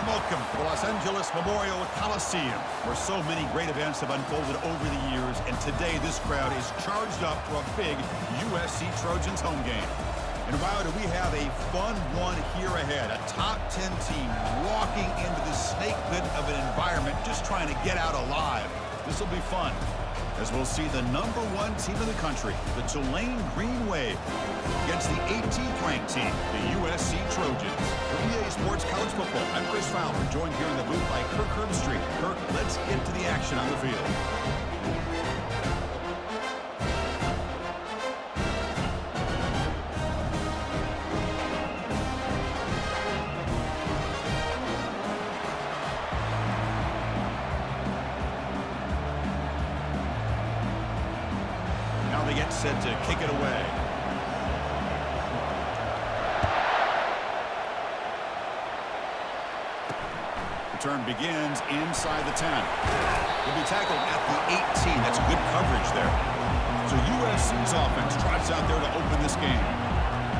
and welcome to the Los Angeles Memorial Coliseum, where so many great events have unfolded over the years, and today this crowd is charged up for a big USC Trojans home game. And wow, do we have a fun one here ahead. A top 10 team walking into the snake pit of an environment just trying to get out alive. This will be fun, as we'll see the #1 team in the country, the Tulane Green Wave, against the 18th ranked team, the USC Trojans. For EA Sports College Football, I'm Chris Fowler, joined here in the booth by Kirk Herbstreit. Kirk, let's get to the action on the field. Now they get set to kick it away. Return begins inside the 10. He'll be tackled at the 18. That's good coverage there. So USC's offense trots out there to open this game.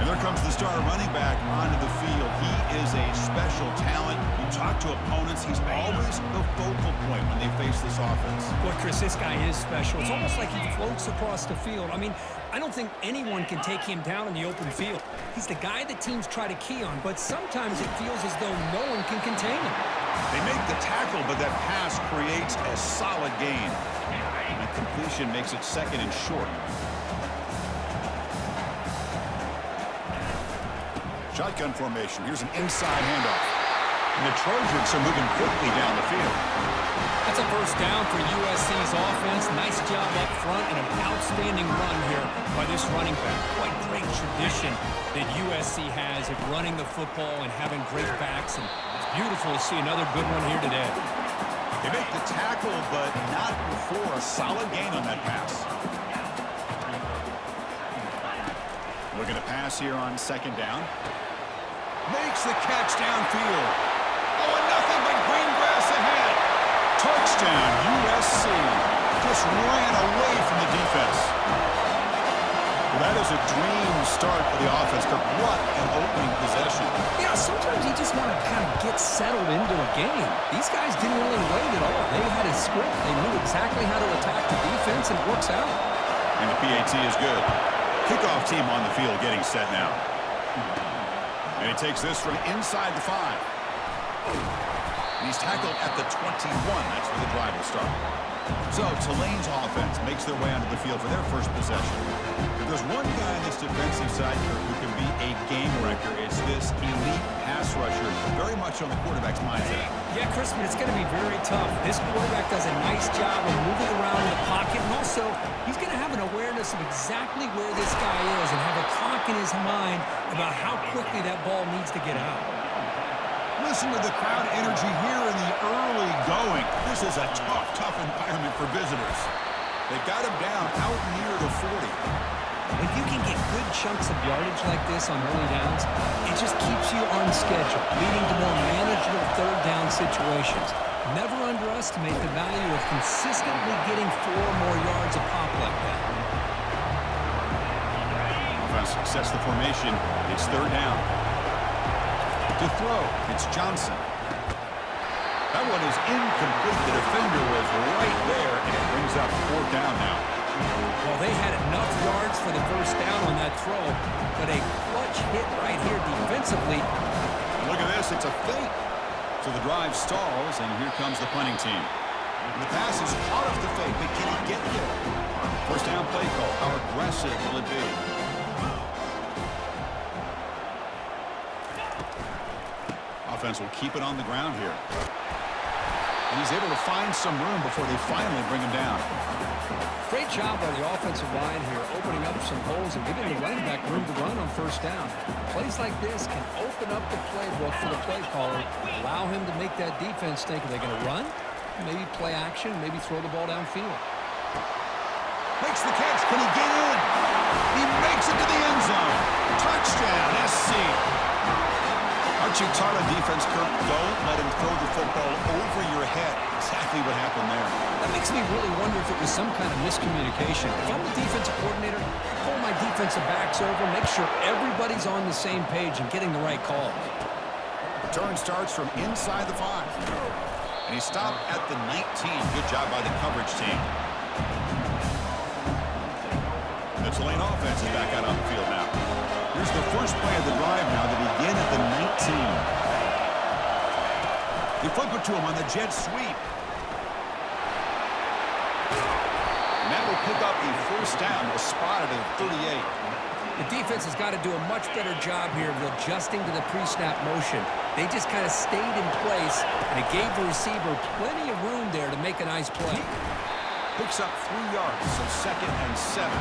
And there comes the starter running back onto the field. He is a special talent. You talk to opponents, he's always the focal point when they face this offense. Boy, Chris, this guy is special. It's almost like he floats across the field. I mean, I don't think anyone can take him down in the open field. He's the guy that teams try to key on, but sometimes it feels as though no one can contain him. They make the tackle, but that pass creates a solid gain. And completion makes it second and short. Shotgun formation. Here's an inside handoff. And the Trojans are moving quickly down the field. That's a first down for USC's offense. Nice job up front and an outstanding run here by this running back. What great tradition that USC has of running the football and having great backs. And it's beautiful to see another good one here today. They make the tackle, but not before a solid gain on that pass. Looking to pass here on second down. Makes the catch downfield. Oh, and nothing but green grass ahead. Touchdown, USC. Just ran away from the defense. Well, that is a dream start for the offense. But what an opening possession. Yeah, sometimes you just want to kind of get settled into a game. These guys didn't really wait at all. They had a script. They knew exactly how to attack the defense, and it works out. And the PAT is good. Kickoff team on the field getting set now. And he takes this from inside the 5. And he's tackled at the 21. That's where the drive will start. So Tulane's offense makes their way onto the field for their first possession. If there's one guy on this defensive side who can be a game wrecker, it's this elite pass rusher, very much on the quarterback's mindset. Yeah, Chris, but it's going to be very tough. This quarterback does a nice job of moving around in the pocket, and also he's going to have an awareness of exactly where this guy is and have a clock in his mind about how quickly that ball needs to get out. Listen to the crowd energy here in the early going. This is a tough environment for visitors. They've got him down out near the 40. When you can get good chunks of yardage like this on early downs, it just keeps you on schedule, leading to more manageable third down situations. Never underestimate the value of consistently getting 4 more yards a pop like that. Offense sets the formation. It's third down. To throw, it's Johnson. That one is incomplete. The defender was right there, and it brings up fourth down now. Well, they had enough yards for the first down on that throw, but a clutch hit right here defensively. Look at this. It's a fake. So the drive stalls, and here comes the punting team. The pass is caught off the fake, but can he get there? First down play call. How aggressive will it be? Offense will keep it on the ground here. And he's able to find some room before they finally bring him down. Great job by the offensive line here, opening up some holes and giving the running back room to run on first down. Plays like this can open up the playbook for the play caller, allow him to make that defense think, are they going to run? Maybe play action, maybe throw the ball downfield. Makes the catch. Can he get in? He makes it to the end zone. Touchdown, SC. Aren't you taught on defense, Kirk? Don't let him throw the football over your head. Exactly what happened there. That makes me really wonder if it was some kind of miscommunication. If I'm the defensive coordinator, I pull my defensive backs over, make sure everybody's on the same page and getting the right calls. Return starts from inside the 5. And he stopped at the 19. Good job by the coverage team. The Tulane offense is back out on the field now. Here's the first play of the drive now. They begin at the 19. They flip it to him on the jet sweep. And that will pick up a first down. Was spotted at 38. The defense has got to do a much better job here of adjusting to the pre-snap motion. They just kind of stayed in place, and it gave the receiver plenty of room there to make a nice play. Picks up 3 yards, so 2nd and 7. You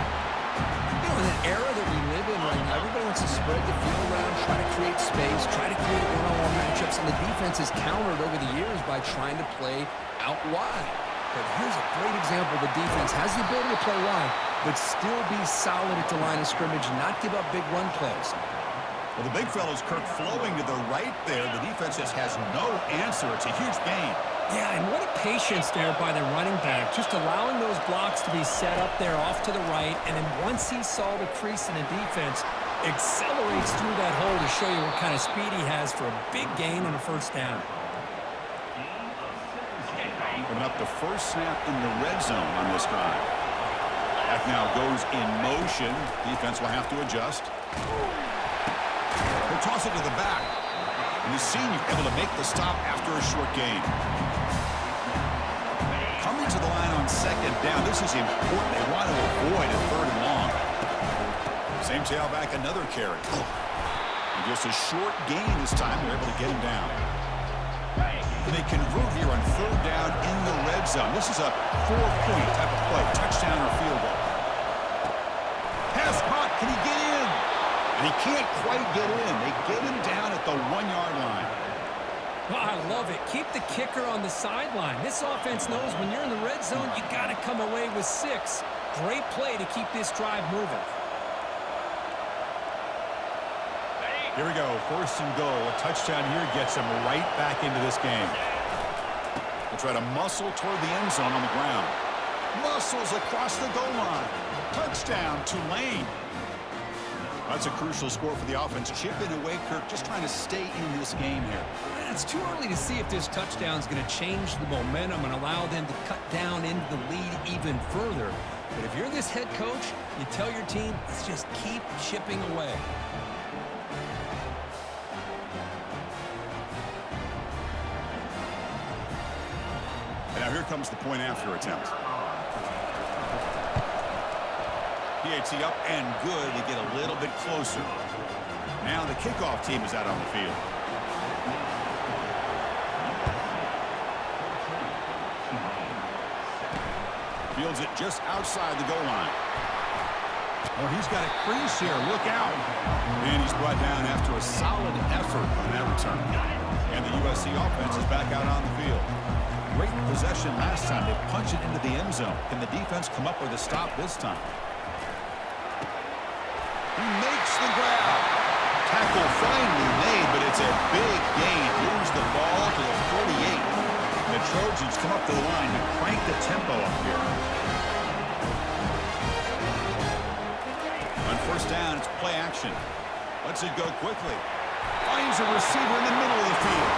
know, in an era that we live in right now, everybody wants to spread the field around, try to create space, try to create one-on-one matchups, and the defense has countered over the years by trying to play out wide. But here's a great example. The defense has the ability to play wide, but still be solid at the line of scrimmage and not give up big run plays. Well, the big fellow's Kirk flowing to the right there. The defense just has no answer. It's a huge gain. Yeah, and what a patience there by the running back, just allowing those blocks to be set up there off to the right, and then once he saw the crease in the defense, accelerates through that hole to show you what kind of speed he has for a big gain and a first down. Coming up the first snap in the red zone on this drive. Back now goes in motion. Defense will have to adjust. He'll toss it to the back. And the senior able to make the stop after a short gain. Coming to the line on 2nd down. This is important. They want to avoid a 3rd and long. Same tailback, another carry. And just a short gain this time. They're able to get him down. And they convert here on 3rd down in the red zone. This is a 4-point type of play. Touchdown or field goal. Pass caught. Can he get in? And he can't quite get in. They get him down at the 1-yard line. Well, I love it. Keep the kicker on the sideline. This offense knows when you're in the red zone, you got to come away with 6. Great play to keep this drive moving. Here we go, 1st and goal. A touchdown here gets them right back into this game. They'll try to muscle toward the end zone on the ground. Muscles across the goal line. Touchdown, Tulane. That's a crucial score for the offense. Chipping away, Kirk, just trying to stay in this game here. It's too early to see if this touchdown is going to change the momentum and allow them to cut down into the lead even further. But if you're this head coach, you tell your team, let's just keep chipping away. Now here comes the point after attempt. PAT up and good. They get a little bit closer. Now the kickoff team is out on the field. Fields it just outside the goal line. Oh, he's got a crease here. Look out. And he's brought down after a solid effort on that return. And the USC offense is back out on the field. Great possession last time. They punch it into the end zone. Can the defense come up with a stop this time? He makes the grab. Tackle finally made, but it's a big gain. Moves the ball to the 48. The Trojans come up to the line to crank the tempo up here. On 1st down, it's play action. Lets it go quickly. Finds a receiver in the middle of the field.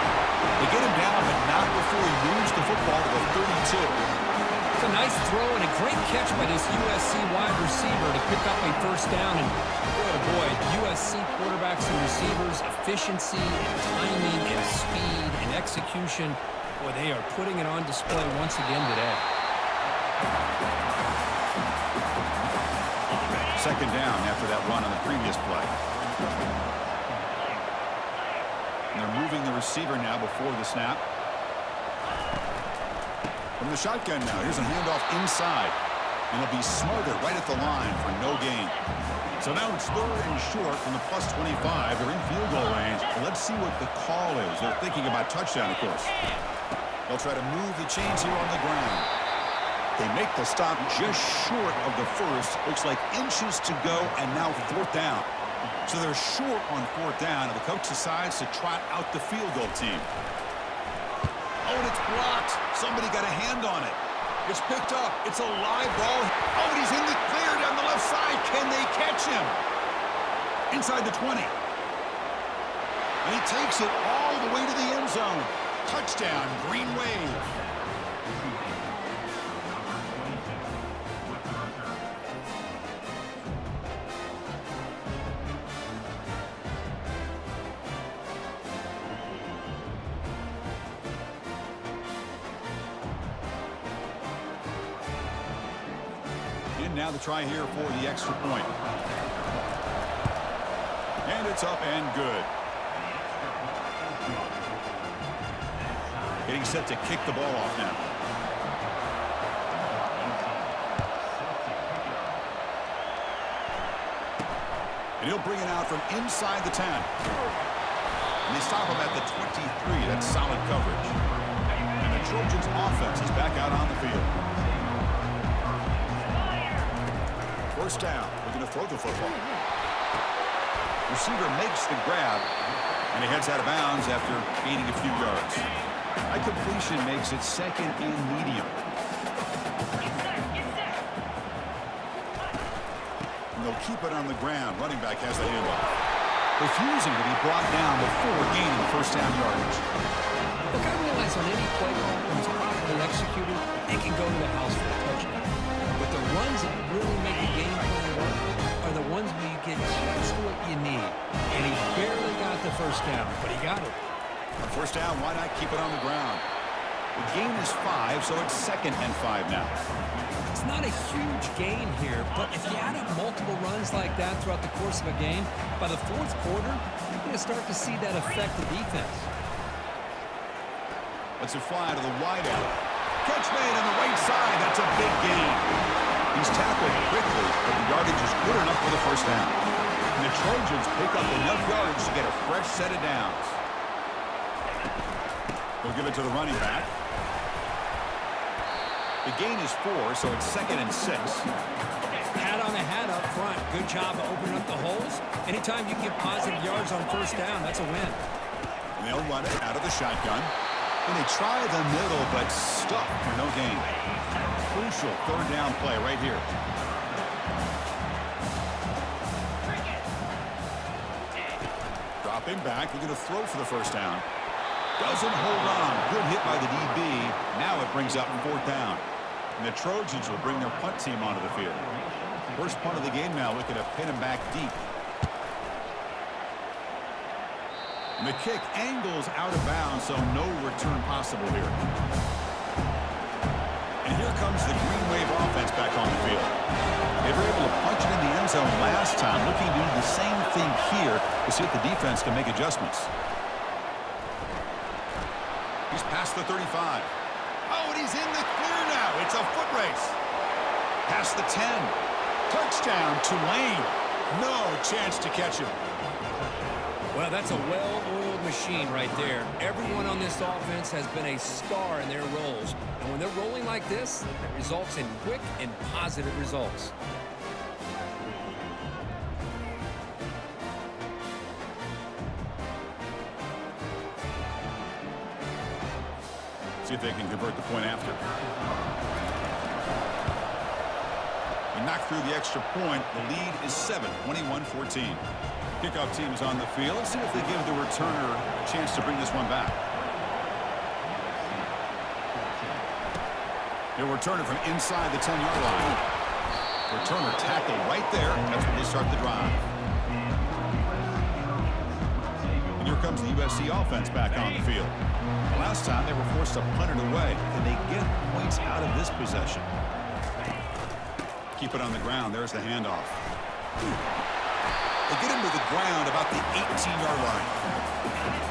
They get him down, but not before he moves the football to the 32. It's a nice throw and a great catch by this USC wide receiver to pick up a first down. And boy, oh boy, USC quarterbacks and receivers, efficiency and timing and speed and execution. Boy, they are putting it on display once again today. 2nd down after that run on the previous play. And they're moving the receiver now before the snap. From the shotgun now, here's a handoff inside. And it'll be smothered right at the line for no gain. So now it's 3rd and short from the plus 25. They're in field goal range. And let's see what the call is. They're thinking about touchdown, of course. They'll try to move the chains here on the ground. They make the stop just short of the first. Looks like inches to go, and now 4th down. So they're short on 4th down, and the coach decides to trot out the field goal team. Oh, and it's blocked. Somebody got a hand on it. It's picked up. It's a live ball. Oh, and he's in the clear down the left side. Can they catch him? Inside the 20. And he takes it all the way to the end zone. Touchdown, Green Wave. And now the try here for the extra point. And it's up and good. Getting set to kick the ball off now. And he'll bring it out from inside the 10. And they stop him at the 23. That's solid coverage. And the Trojans' offense is back out on the field. First down. We're going to throw the football. Receiver makes the grab, and he heads out of bounds after gaining a few yards. High completion makes it second and medium. And they'll keep it on the ground. Running back has the handoff. Refusing to be brought down before gaining first down yardage. Look, I realize on any play call, when it's properly executed, it can go to the house for a touchdown. But the runs that really make the game plan work are the ones where you get just what you need. And he barely got the first down, but he got it. On first down, why not keep it on the ground? The gain is 5, so it's second and 5 now. It's not a huge gain here, but if you add up multiple runs like that throughout the course of a game, by the fourth quarter, you're going to start to see that affect the defense. Let's it fly to the wide out. Catch made on the right side. That's a big gain. He's tackled quickly, but the yardage is good enough for the first down. And the Trojans pick up enough yardage to get a fresh set of downs. We'll give it to the running back. The gain is 4, so it's second and 6. Hat on a hat up front. Good job of opening up the holes. Anytime you can get positive yards on first down, that's a win. And they'll run it out of the shotgun. And they try the middle, but stuck for no gain. Crucial third down play right here. Dropping back. We're going to throw for the first down. Doesn't hold on. Good hit by the DB. Now it brings up fourth down. And the Trojans will bring their punt team onto the field. First punt of the game now, looking to pin him back deep. And the kick angles out of bounds, so no return possible here. And here comes the Green Wave offense back on the field. They were able to punch it in the end zone last time, looking to do the same thing here to see if the defense can make adjustments. He's past the 35. Oh, and he's in the clear now. It's a foot race. Past the 10. Touchdown, Tulane. No chance to catch him. Well, that's a well-oiled machine right there. Everyone on this offense has been a star in their roles. And when they're rolling like this, it results in quick and positive results. See if they can convert the point after. He knocked through the extra point. The lead is 7, 21-14. Kickoff team is on the field. Let's see if they give the returner a chance to bring this one back. They'll return it from inside the 10-yard line. Returner tackled right there. That's when they start the drive. And here comes the USC offense back on the field. Last time they were forced to punt it away. Can they get points out of this possession? Keep it on the ground. There's the handoff. They get him to the ground about the 18-yard line.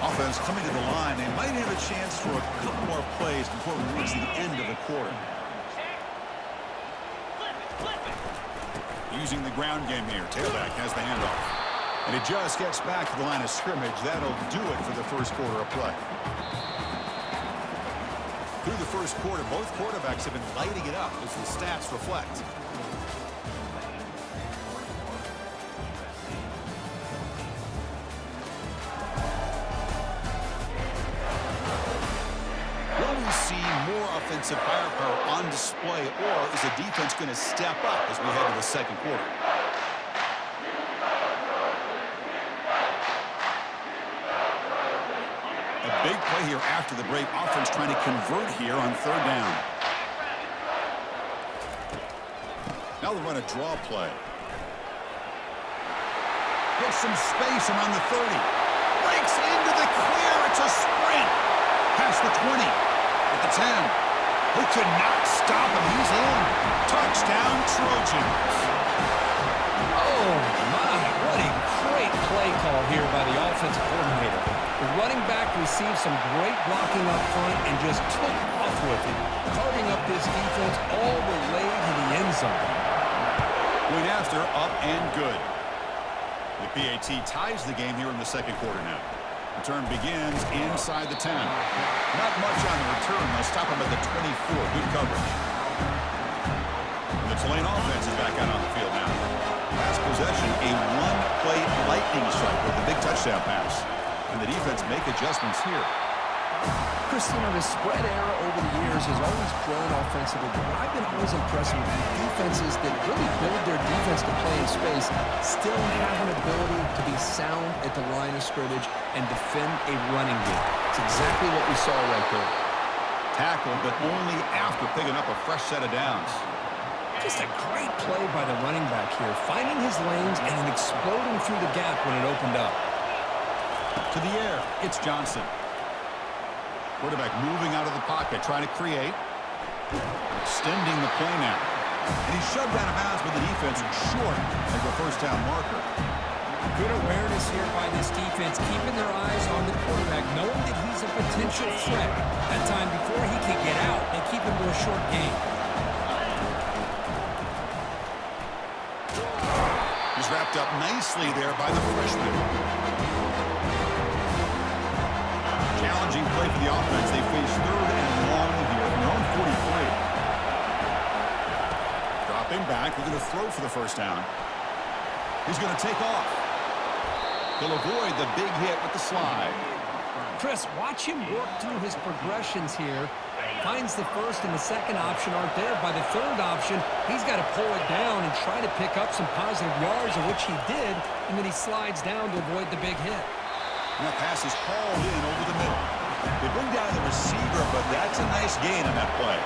Offense coming to the line. They might have a chance for a couple more plays before we reach the end of the quarter. Using the ground game here. Tailback has the handoff. And it just gets back to the line of scrimmage. That'll do it for the first quarter of play. Through the first quarter, both quarterbacks have been lighting it up as the stats reflect. Will we see more offensive firepower on display, or is the defense going to step up as we head to the second quarter? A big play here after the break. Offense trying to convert here on third down. Now they'll run a draw play. Gets some space around the 30. Breaks into the clear. It's a sprint. Past the 20. At the 10. Who could not stop him? He's in. Touchdown, Trojans. Oh, my. What a great play call here by the offensive coordinator. The running back received some great blocking up front and just took off with it, carving up this defense all the way to the end zone. Point after, up and good. The PAT ties the game here in the second quarter now. Return begins inside the 10. Not much on the return. They'll stop him at the 24. Good coverage. And the Tulane offense is back out on the field now. Last possession, a one-play lightning strike with a big touchdown pass. And the defense make adjustments here. Chris, the spread era over the years has always grown offensively, but I've been always impressed with defenses that really build their defense to play in space, still have an ability to be sound at the line of scrimmage and defend a running game. It's exactly what we saw right there. Tackle, but only after picking up a fresh set of downs. Just a great play by the running back here, finding his lanes and then exploding through the gap when it opened up. To the air, it's Johnson. Quarterback moving out of the pocket, trying to create. Extending the play now. And he's shoved out of bounds with the defense short as a first down marker. Good awareness here by this defense, keeping their eyes on the quarterback, knowing that he's a potential threat. That time before he can get out, they keep him to a short game. He's wrapped up nicely there by the freshman. Challenging play for the offense. They face third and long here from their own 43. Dropping back. They're going to throw for the first down. He's going to take off. He'll avoid the big hit with the slide. Chris, watch him work through his progressions here. Finds the first and the second option aren't there. By the third option, he's got to pull it down and try to pick up some positive yards, of which he did, and then he slides down to avoid the big hit. And that pass is hauled in over the middle. They bring down the receiver, but that's a nice gain on that play.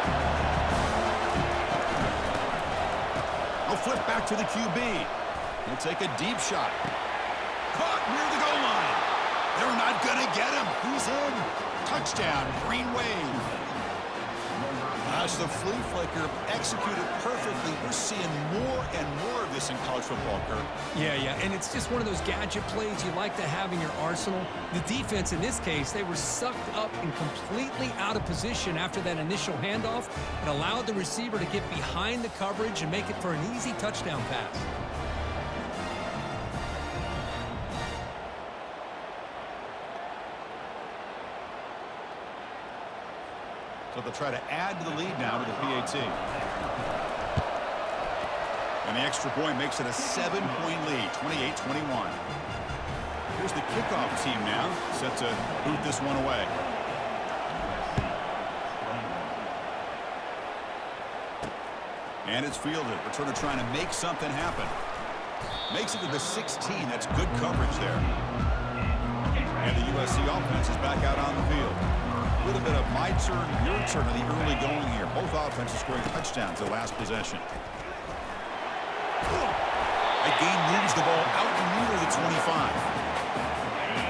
They'll flip back to the QB. He'll take a deep shot. Caught near the goal line. They're not going to get him. He's in. Touchdown, Green Wave. As the flea flicker executed perfectly, we're seeing more and more of this in college football, Kirk. Yeah, and it's just one of those gadget plays you like to have in your arsenal. The defense, in this case, they were sucked up and completely out of position after that initial handoff. It allowed the receiver to get behind the coverage and make it for an easy touchdown pass. So they'll try to add to the lead now with the PAT. And the extra point makes it a 7-point lead, 28-21. Here's the kickoff team now, set to boot this one away. And it's fielded. Returner trying to make something happen. Makes it to the 16. That's good coverage there. And the USC offense is back out on the field. A little bit of my turn, your turn in the early going here. Both offenses scoring touchdowns the last possession. Again moves the ball out near the 25.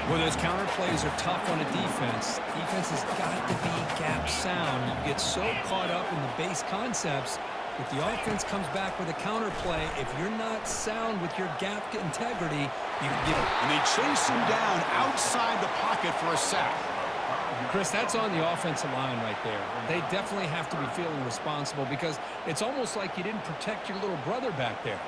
Well, those counter plays are tough on a defense. Defense has got to be gap sound. You get so caught up in the base concepts. If the offense comes back with a counter play, if you're not sound with your gap integrity, you can get it. And they chase him down outside the pocket for a sack. Chris, that's on the offensive line right there. They definitely have to be feeling responsible because it's almost like you didn't protect your little brother back there.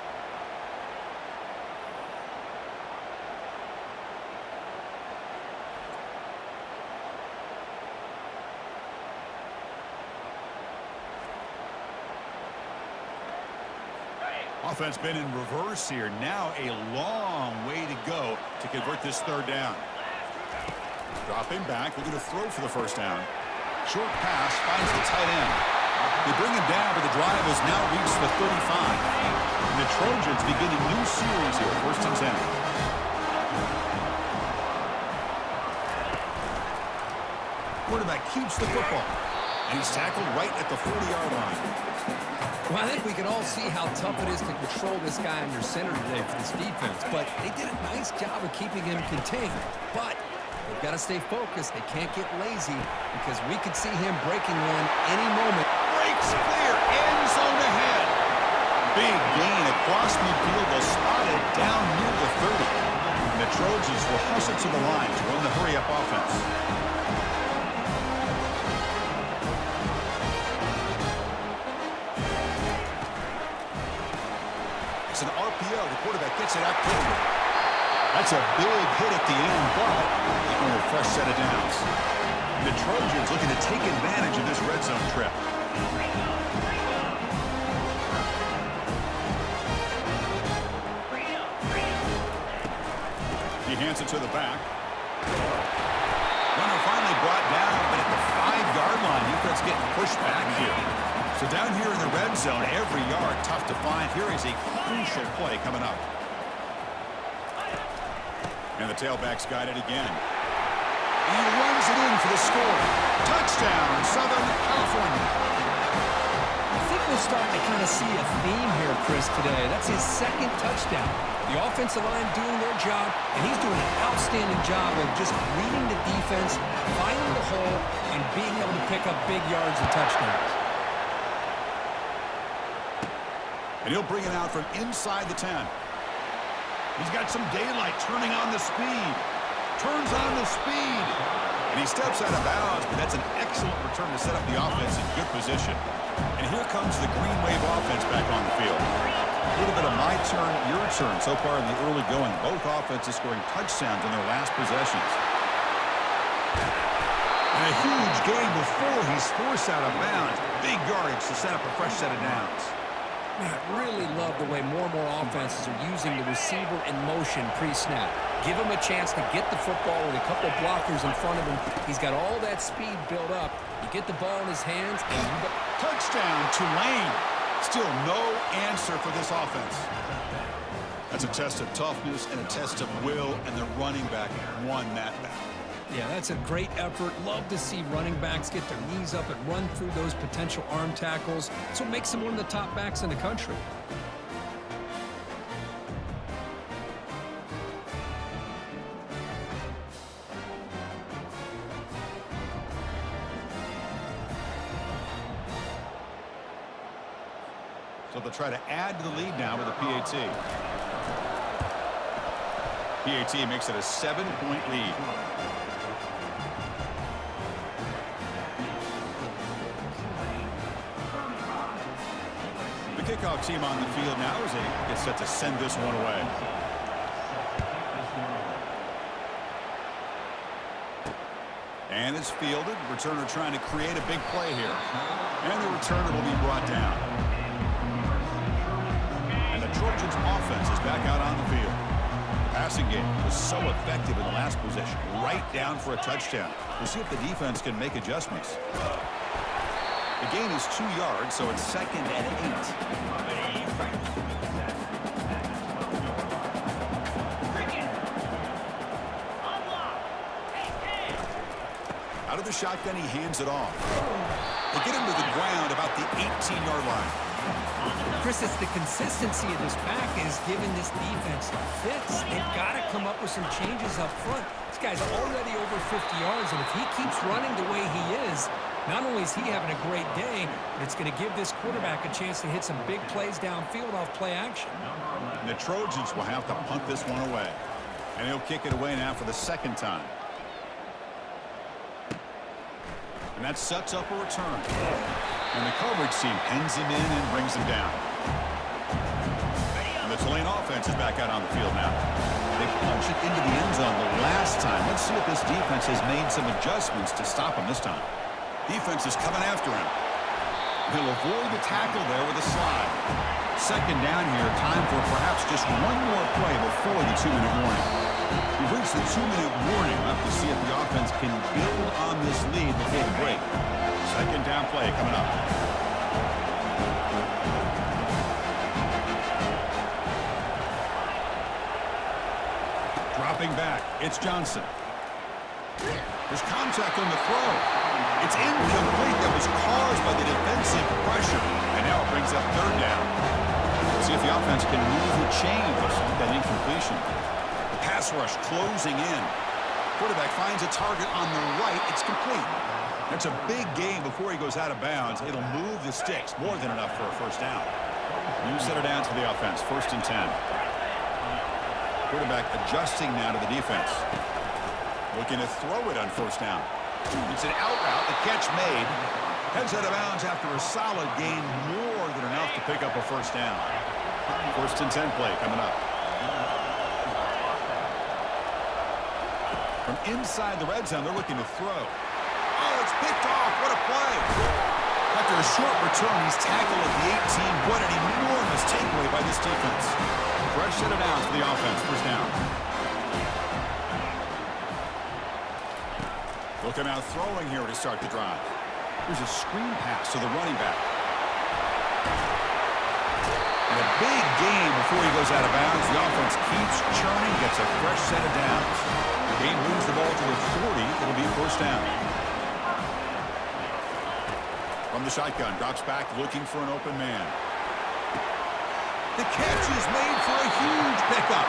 Offense been in reverse here. Now a long way to go to convert this third down. Dropping back, looking to throw for the first down. Short pass finds the tight end. They bring him down, but the drive has now reached the 35. And the Trojans begin a new series here, 1st and 10. quarterback keeps the football. And he's tackled right at the 40-yard line. Well, I think we can all see how tough it is to control this guy under center today for this defense. But they did a nice job of keeping him contained. But they've got to stay focused. They can't get lazy because we could see him breaking one any moment. Breaks clear. End zone ahead. Big gain across midfield. They'll spot it down near the 30. And the Trojans will hustle to the line to run the hurry-up offense. It's an RPO. The quarterback gets it out quickly. That's a big hit at the end, but on a fresh set of downs. The Trojans looking to take advantage of this red zone trip. He hands it to the back. Runner finally brought down, but at the 5-yard line, defense getting pushed back here. So down here in the red zone, every yard tough to find. Here is a crucial play coming up. And the tailback's got it again. He runs it in for the score. Touchdown, Southern California. I think we're starting to kind of see a theme here, Chris, today. That's his second touchdown. The offensive line doing their job, and he's doing an outstanding job of just reading the defense, finding the hole, and being able to pick up big yards and touchdowns. And he'll bring it out from inside the 10. He's got some daylight turning on the speed. Turns on the speed. And he steps out of bounds, but that's an excellent return to set up the offense in good position. And here comes the Green Wave offense back on the field. A little bit of my turn, your turn so far in the early going. Both offenses scoring touchdowns in their last possessions. And a huge gain before he's forced out of bounds. Big yardage to set up a fresh set of downs. Man, I really love the way more and more offenses are using the receiver in motion pre-snap. Give him a chance to get the football with a couple blockers in front of him. He's got all that speed built up. You get the ball in his hands, and you got... Touchdown, Tulane. Still no answer for this offense. That's a test of toughness and a test of will, and the running back won that battle. Yeah, that's a great effort. Love to see running backs get their knees up and run through those potential arm tackles. So it makes them one of the top backs in the country. So they'll try to add to the lead now with a PAT. PAT makes it a 7-point lead. The kickoff team on the field now as they get set to send this one away. And it's fielded. Returner trying to create a big play here. And the returner will be brought down. And the Trojans offense is back out on the field. The passing game was so effective in the last possession. Right down for a touchdown. We'll see if the defense can make adjustments. The gain is 2 yards, so it's 2nd and 8. Out of the shotgun, he hands it off. They get him to the ground about the 18-yard line. Chris, it's the consistency of this back is giving this defense fits. They've got to come up with some changes up front. This guy's already over 50 yards, and if he keeps running the way he is, not only is he having a great day, but it's going to give this quarterback a chance to hit some big plays downfield off play action. And the Trojans will have to punt this one away. And he'll kick it away now for the 2nd time. And that sets up a return. And the coverage team pins him in and brings him down. And the Tulane offense is back out on the field now. They punched it into the end zone the last time. Let's see if this defense has made some adjustments to stop him this time. Defense is coming after him. He'll avoid the tackle there with a slide. 2nd down here. Time for perhaps just one more play before the 2-minute warning. We've reached the 2-minute warning. We'll have to see if the offense can build on this lead before the break. 2nd down play coming up. Dropping back. It's Johnson. There's contact on the throw. It's incomplete. That was caused by the defensive pressure. And now it brings up third down. See if the offense can move the chains with that incompletion. The pass rush closing in. Quarterback finds a target on the right. It's complete. That's a big gain before he goes out of bounds. It'll move the sticks more than enough for a first down. New set of downs for the offense. 1st and 10. Quarterback adjusting now to the defense. Looking to throw it on 1st down. It's an out route. The catch made. Heads out of bounds after a solid gain. More than enough to pick up a first down. 1st and 10 play coming up. From inside the red zone, they're looking to throw. Oh, it's picked off. What a play. After a short return, he's tackled at the 18. What an enormous takeaway by this defense. Fresh set of downs for the offense. 1st down. Looking out throwing here to start the drive. Here's a screen pass to the running back. And a big gain before he goes out of bounds. The offense keeps churning, gets a fresh set of downs. The game moves the ball to the 40. It'll be 1st down. From the shotgun, drops back looking for an open man. The catch is made for a huge pickup.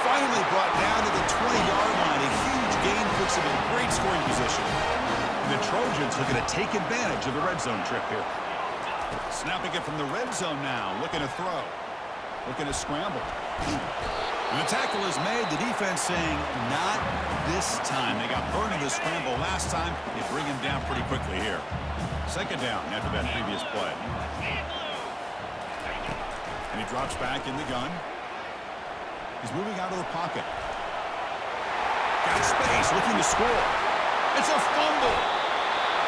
Finally brought down to the 20-yard line. A huge gain puts him in great scoring position. And the Trojans looking to take advantage of the red zone trip here. Snapping it from the red zone now. Looking to throw. Looking to scramble. And the tackle is made. The defense saying, not this time. They got burned in the scramble last time. They bring him down pretty quickly here. 2nd down after that previous play. And he drops back in the gun. He's moving out of the pocket. Got space, looking to score. It's a fumble.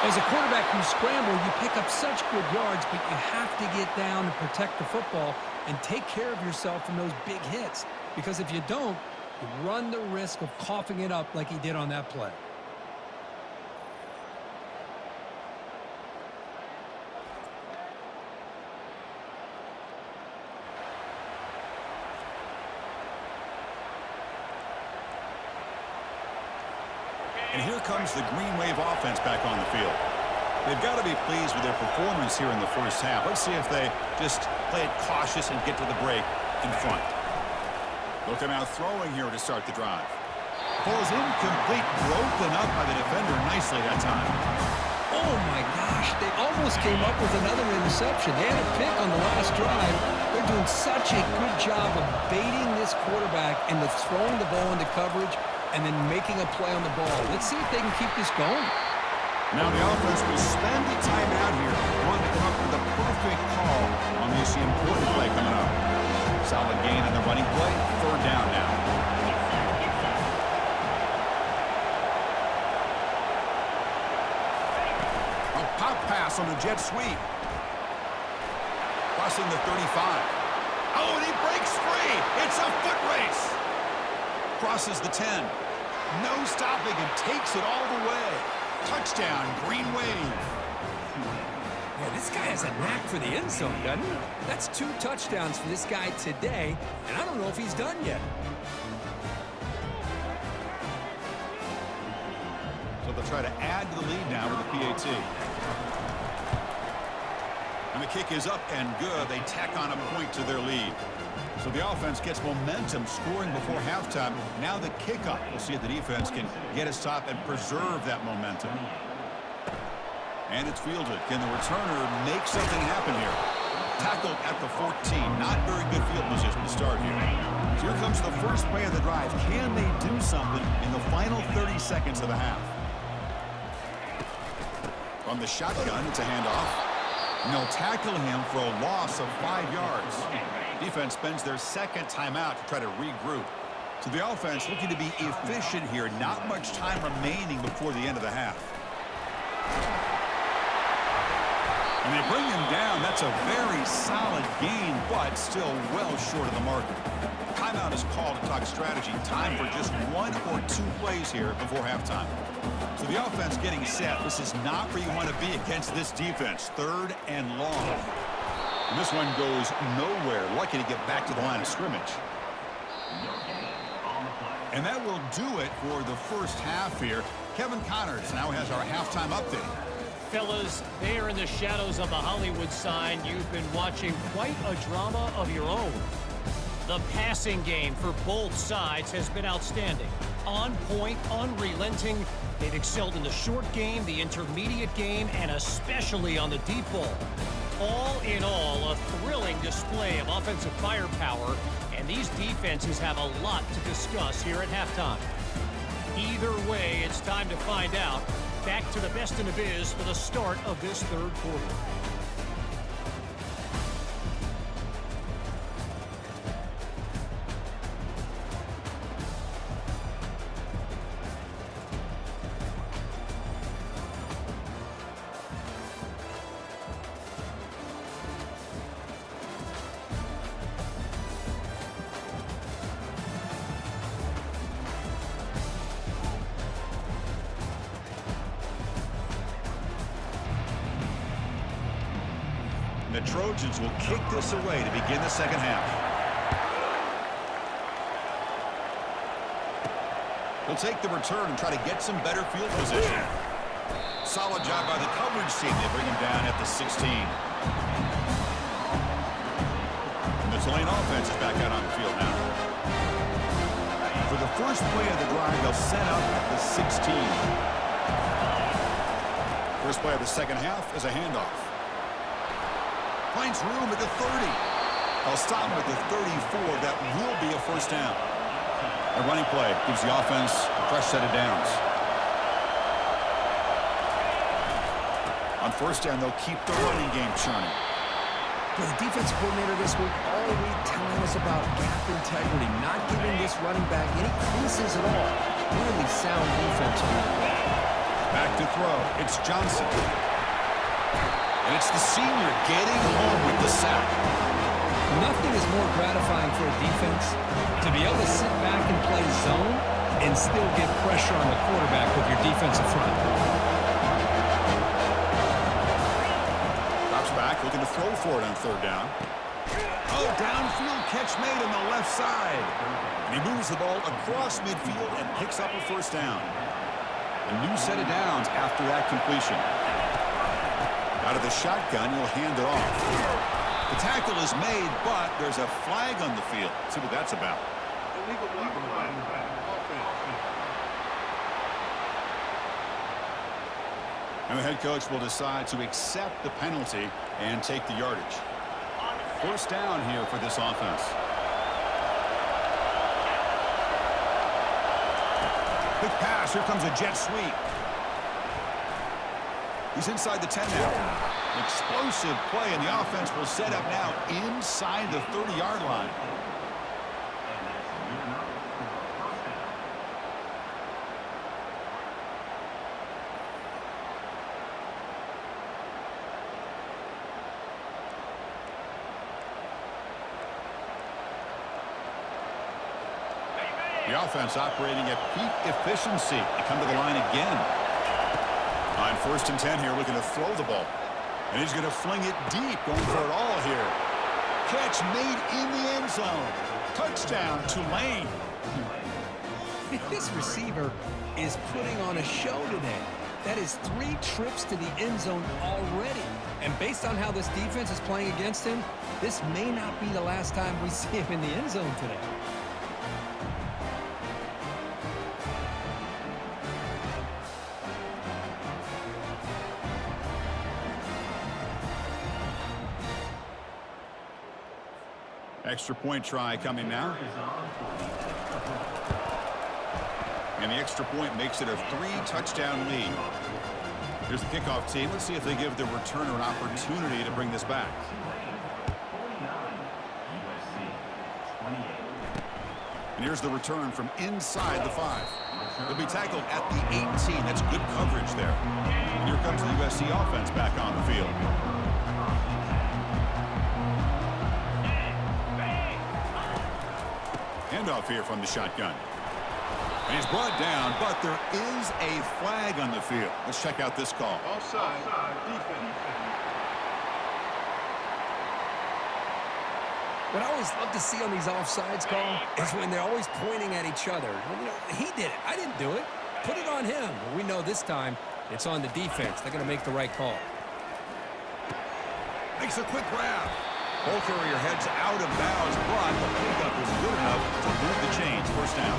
As a quarterback who scramble, you pick up such good yards, but you have to get down and protect the football and take care of yourself from those big hits. Because if you don't, you run the risk of coughing it up like he did on that play. And here comes the Green Wave offense back on the field. They've got to be pleased with their performance here in the first half. Let's see if they just play it cautious and get to the break in front. Looking out throwing here to start the drive. Ball is incomplete, broken up by the defender nicely that time. Oh my gosh, they almost came up with another interception. They had a pick on the last drive. They're doing such a good job of baiting this quarterback and throwing the ball into coverage and then making a play on the ball. Let's see if they can keep this going. Now the offense will spend the timeout here. Want to come up with the perfect call on this important play coming up. Solid gain on the running play. 3rd down now. A pop pass on the jet sweep. Crossing the 35. Oh, and he breaks free. It's a foot race. Crosses the 10. No stopping and takes it all the way. Touchdown, Green Wave. Yeah, this guy has a knack for the end zone, doesn't he? That's 2 touchdowns for this guy today, and I don't know if he's done yet. So they'll try to add to the lead now with the PAT. And the kick is up and good. They tack on a point to their lead. So the offense gets momentum, scoring before halftime. Now the kickoff. We'll see if the defense can get a stop and preserve that momentum. And it's fielded. Can the returner make something happen here? Tackled at the 14. Not very good field position to start here. So here comes the first play of the drive. Can they do something in the final 30 seconds of the half? From the shotgun, it's a handoff. And they'll tackle him for a loss of 5 yards. Defense spends their 2nd timeout to try to regroup. So the offense looking to be efficient here. Not much time remaining before the end of the half. And they bring him down. That's a very solid gain, but still well short of the marker. Timeout is called to talk strategy. Time for just 1 or 2 plays here before halftime. So the offense getting set. This is not where you want to be against this defense. 3rd and long. And this one goes nowhere. Lucky to get back to the line of scrimmage. And that will do it for the first half here. Kevin Connors now has our halftime update. Fellas, there in the shadows of the Hollywood sign, you've been watching quite a drama of your own. The passing game for both sides has been outstanding. On point, unrelenting. They've excelled in the short game, the intermediate game, and especially on the deep ball. All in all, a thrilling display of offensive firepower, and these defenses have a lot to discuss here at halftime. Either way, it's time to find out. Back to the best in the biz for the start of this third quarter. The Trojans will kick this away to begin the second half. He'll take the return and try to get some better field position. Solid job by the coverage team. They bring him down at the 16. And the Tulane offense is back out on the field now. For the first play of the drive, they'll set up at the 16. First play of the second half is a handoff. Finds room at the 30. They'll stop him at the 34. That will be a first down. A running play gives the offense a fresh set of downs. On first down, they'll keep the running game churning. The defensive coordinator this week all week telling us about gap integrity, not giving this running back any creases at all. Really sound defense on that play. Back to throw. It's Johnson. And it's the senior getting home with the sack. Nothing is more gratifying for a defense to be able to sit back and play zone and still get pressure on the quarterback with your defensive front. Drops back, looking to throw for it on third down. Oh, downfield catch made on the left side. And he moves the ball across midfield and picks up a first down. A new set of downs after that completion. Out of the shotgun, he'll hand it off. The tackle is made, but there's a flag on the field. Let's see what that's about. And the head coach will decide to accept the penalty and take the yardage. First down here for this offense. Quick pass. Here comes a jet sweep. He's inside the 10 now. Explosive play, and the offense will set up now inside the 30-yard line. The offense operating at peak efficiency. They come to the line again. On first and 10 here, looking to throw the ball. And he's going to fling it deep, going for it all here. Catch made in the end zone. Touchdown, Tulane. This receiver is putting on a show today. That is 3 trips to the end zone already. And based on how this defense is playing against him, this may not be the last time we see him in the end zone today. Extra point try coming now. And the extra point makes it a 3-touchdown lead. Here's the kickoff team. Let's see if they give the returner an opportunity to bring this back. And here's the return from inside the 5. He'll be tackled at the 18. That's good coverage there. And here comes the USC offense back on the field. Handoff here from the shotgun. And he's brought down, but there is a flag on the field. Let's check out this call. Offside, defense. What I always love to see on these offsides call is when they're always pointing at each other. Well, you know, he did it. I didn't do it. Put it on him. Well, we know this time It's on the defense. They're going to make the right call. Makes a quick grab. Ball carrier heads out of bounds, but the pickup is good enough to move the chains. First down.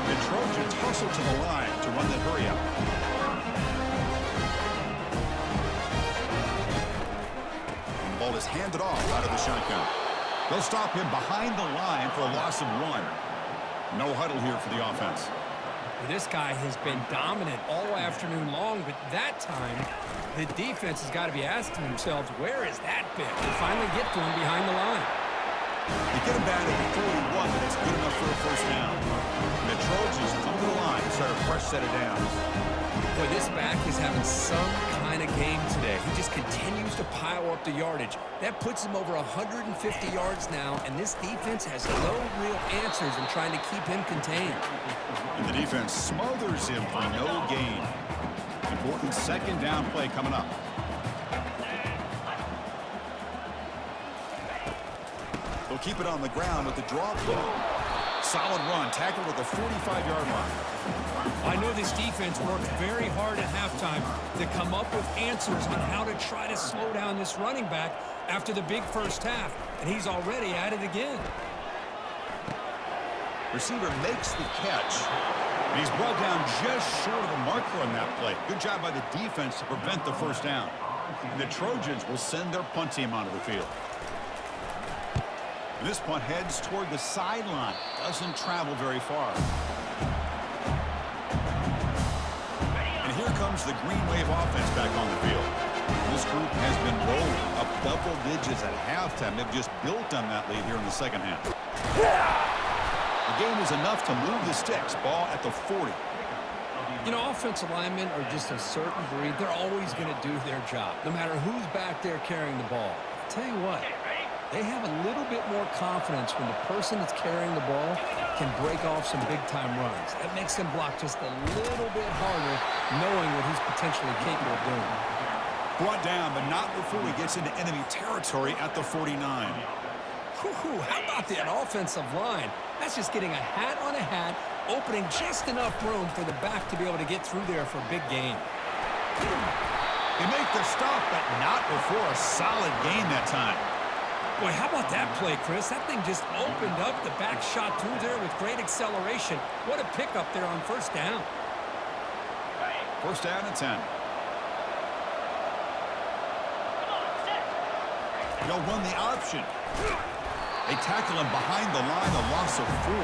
The Trojans hustle to the line to run the hurry up. And the ball is handed off out of the shotgun. They'll stop him behind the line for a loss of 1. No huddle here for the offense. This guy has been dominant all afternoon long, but that time, the defense has got to be asking themselves, where is that bit? They finally get to him behind the line. They get him back at the 41, but it's good enough for a first down. And the Trojans come to the line to start a fresh set of downs. Boy, this back is having some kind of game today. He just continues to pile up the yardage. That puts him over 150 yards now, and this defense has no real answers in trying to keep him contained. And the defense smothers him for no gain. Important second down play coming up. They'll keep it on the ground with the draw play. Solid run, tackled at the 45-yard line. I know this defense worked very hard at halftime to come up with answers on how to try to slow down this running back after the big first half, and he's already at it again. Receiver makes the catch. And he's brought down just short of the marker on that play. Good job by the defense to prevent the first down. And the Trojans will send their punt team onto the field. This punt heads toward the sideline. Doesn't travel very far. And here comes the Green Wave offense back on the field. This group has been rolling up double digits at halftime. They've just built on that lead here in the second half. The game is enough to move the sticks. Ball at the 40. You know, offensive linemen are just a certain breed. They're always going to do their job, no matter who's back there carrying the ball. I'll tell you what, they have a little bit more confidence when the person that's carrying the ball can break off some big-time runs. That makes them block just a little bit harder, knowing what he's potentially capable of doing. Brought down, but not before he gets into enemy territory at the 49. Whew, how about that offensive line? That's just getting a hat on a hat, opening just enough room for the back to be able to get through there for a big gain. They make the stop, but not before a solid gain that time. Boy, how about that play, Chris? That thing just opened up. The back shot through there with great acceleration. What a pickup there on first down. First down and 10. They'll run the option. They tackle him behind the line, a loss of 4.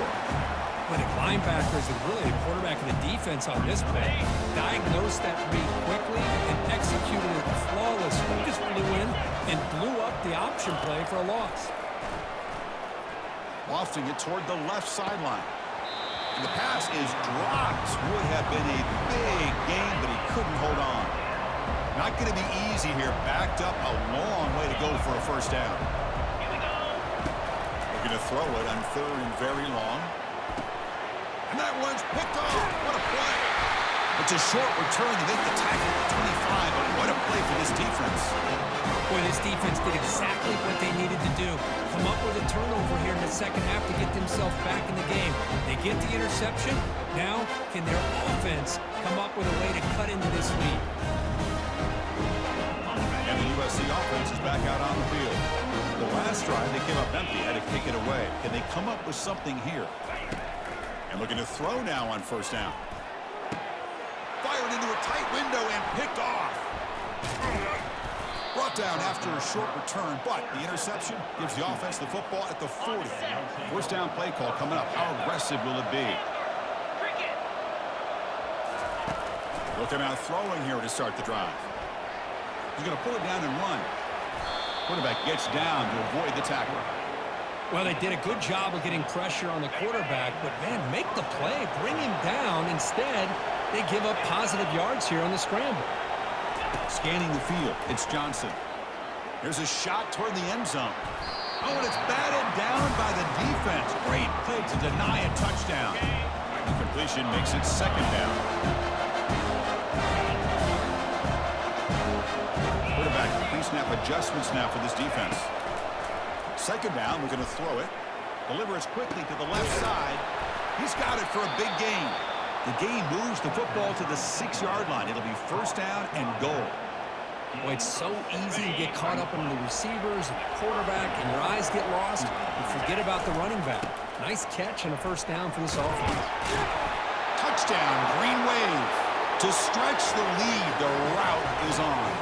But the linebackers and really the quarterback and the defense on this play diagnosed that read quickly and executed it flawlessly. Just flew in and blew up the option play for a loss. Lofting it toward the left sideline. And the pass is dropped. Would have been a big gain, but he couldn't hold on. Not going to be easy here. Backed up a long way to go for a first down. They're going to throw it on 3rd and very long. And that one's picked off. What a play. It's a short return to make the tackle at 25, but what a play for this defense. Boy, this defense did exactly what they needed to do. Come up with a turnover here in the second half to get themselves back in the game. They get the interception. Now, can their offense come up with a way to cut into this lead? And the USC offense is back out on the field. The last drive, they came up empty, had to kick it away. Can they come up with something here? And looking to throw now on first down. Fired into a tight window and picked off. Brought down after a short return, but the interception gives the offense the football at the 40. First down play call coming up. How aggressive will it be? Looking out throwing here to start the drive. He's going to pull it down and run. Quarterback gets down to avoid the tackle. Well, they did a good job of getting pressure on the quarterback, but, man, make the play. Bring him down. Instead, they give up positive yards here on the scramble. Scanning the field, it's Johnson. There's a shot toward the end zone. Oh, and it's batted down by the defense. Great play to deny a touchdown. The completion makes it second down. Quarterback pre-snap adjustments now for this defense. Second down, we're going to throw it. Delivers quickly to the left side. He's got it for a big gain. The game moves the football to the 6-yard line. It'll be first down and goal. Boy, it's so easy to get caught up in the receivers and the quarterback, and your eyes get lost. You forget about the running back. Nice catch and a first down for this offense. Touchdown, Green Wave. To stretch the lead, the route is on.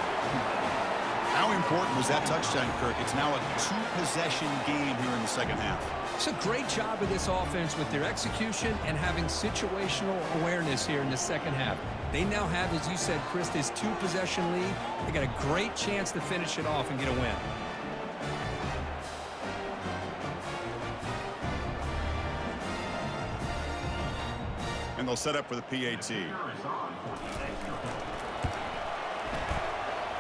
How important was that touchdown, Kirk? It's now a 2-possession game here in the second half. It's a great job of this offense with their execution and having situational awareness here in the second half. They now have, as you said, Chris, this 2-possession lead. They got a great chance to finish it off and get a win. And they'll set up for the PAT.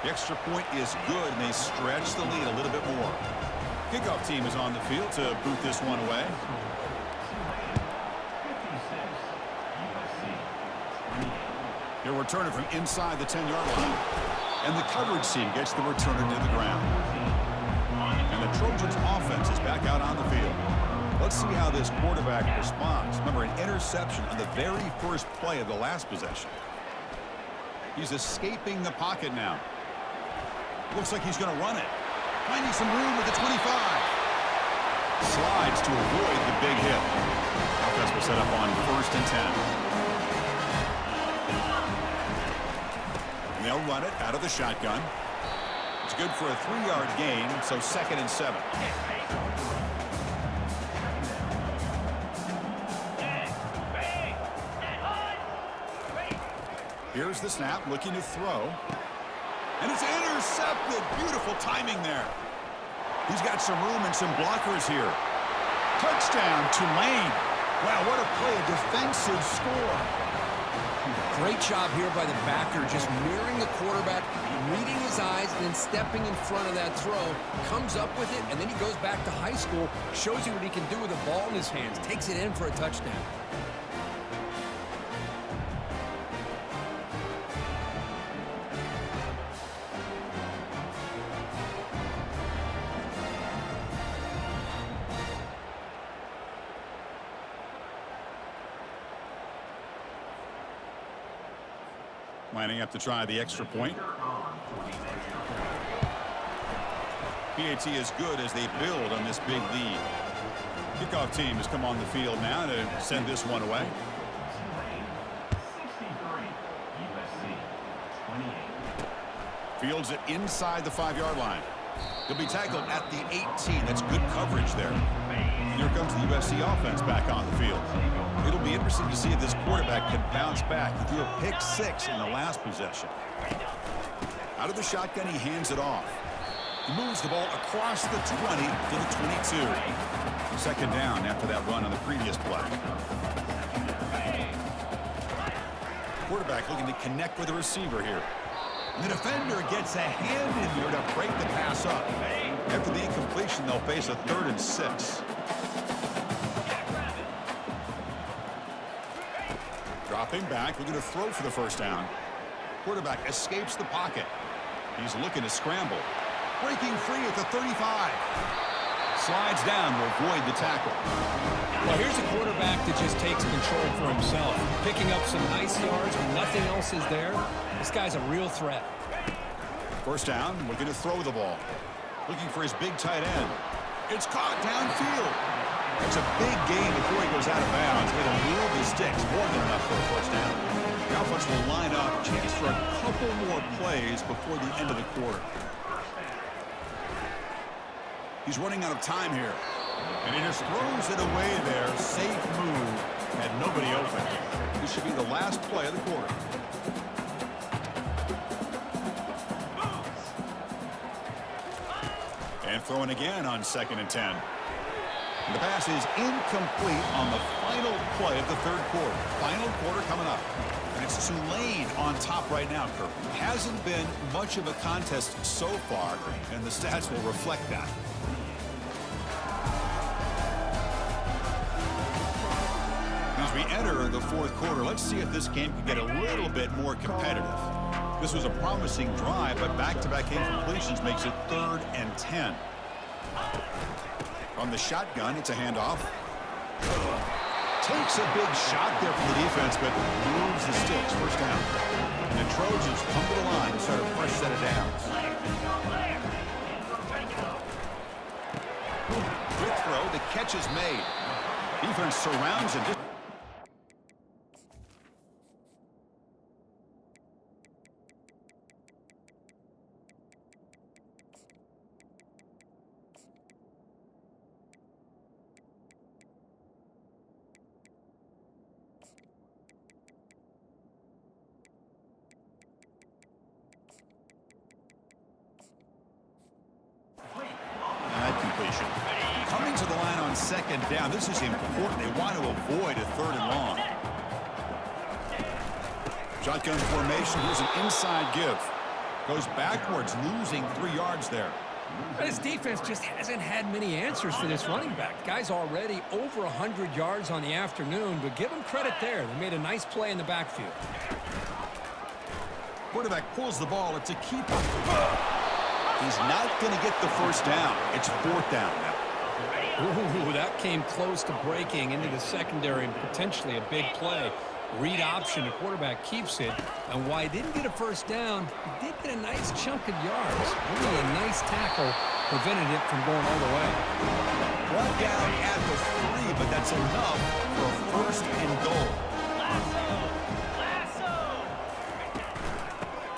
The extra point is good, and they stretch the lead a little bit more. Kickoff team is on the field to boot this one away. He'll return it from inside the 10-yard line. And the coverage team gets the returner to the ground. And the Trojans offense is back out on the field. Let's see how this quarterback responds. Remember, an interception on the very first play of the last possession. He's escaping the pocket now. Looks like he's going to run it. Finding some room at the 25. Slides to avoid the big hit. Offense will set up on 1st and 10. And they'll run it out of the shotgun. It's good for a 3-yard gain, so 2nd and 7. Here's the snap, looking to throw. And it's intercepted. Beautiful timing there. He's got some room and some blockers here. Touchdown, Tulane. Wow, what a play, a defensive score. Great job here by the backer, just mirroring the quarterback, reading his eyes, and then stepping in front of that throw. Comes up with it, and then he goes back to high school, shows you what he can do with the ball in his hands, takes it in for a touchdown. Lining up to try the extra point. PAT is good as they build on this big lead. Kickoff team has come on the field now to send this one away. Fields it inside the 5-yard line. He'll be tackled at the 18. That's good coverage there. Here comes the USC offense back on the field. It'll be interesting to see if this quarterback can bounce back. He threw a pick 6 in the last possession. Out of the shotgun, he hands it off. He moves the ball across the 20 to the 22. 2nd down after that run on the previous play. Quarterback looking to connect with the receiver here. And the defender gets a hand in there to break the pass up. After the incompletion, they'll face a 3rd and 6. Dropping back, looking to throw for the first down. Quarterback escapes the pocket. He's looking to scramble. Breaking free at the 35. Slides down to avoid the tackle. Well, here's a quarterback that just takes control for himself. Picking up some nice yards when nothing else is there. This guy's a real threat. First down, looking to throw the ball. Looking for his big tight end. It's caught downfield. It's a big gain before he goes out of bounds. It'll move the sticks, more than enough for a first down. The offense will line up, chance for a couple more plays before the end of the quarter. He's running out of time here. And he just throws it away there. Safe move. Had nobody open. This should be the last play of the quarter. And throwing again on 2nd and 10. And the pass is incomplete on the final play of the 3rd quarter. Final quarter coming up. And it's Tulane on top right now, Kirk. Hasn't been much of a contest so far, and the stats will reflect that. As we enter the 4th quarter, let's see if this game can get a little bit more competitive. This was a promising drive, but back-to-back incompletions makes it 3rd and 10. From the shotgun, it's a handoff. Takes a big shot there from the defense, but moves the sticks. First down. And the Trojans come to the line to start a fresh set of downs. Quick throw. The catch is made. Defense surrounds him. Completion. Coming to the line on second down. This is important. They want to avoid a third and long. Shotgun formation. Here's an inside give. Goes backwards, losing 3 yards there. His defense just hasn't had many answers for this running back. Guy's already over 100 yards on the afternoon, but give him credit there. They made a nice play in the backfield. Quarterback pulls the ball. It's a keeper. He's not going to get the first down. It's 4th down now. Ooh, that came close to breaking into the secondary and potentially a big play. Read option, the quarterback keeps it. And while he didn't get a first down, he did get a nice chunk of yards. Really a nice tackle prevented it from going all the way. Brought down at the 3, but that's enough for a first and goal.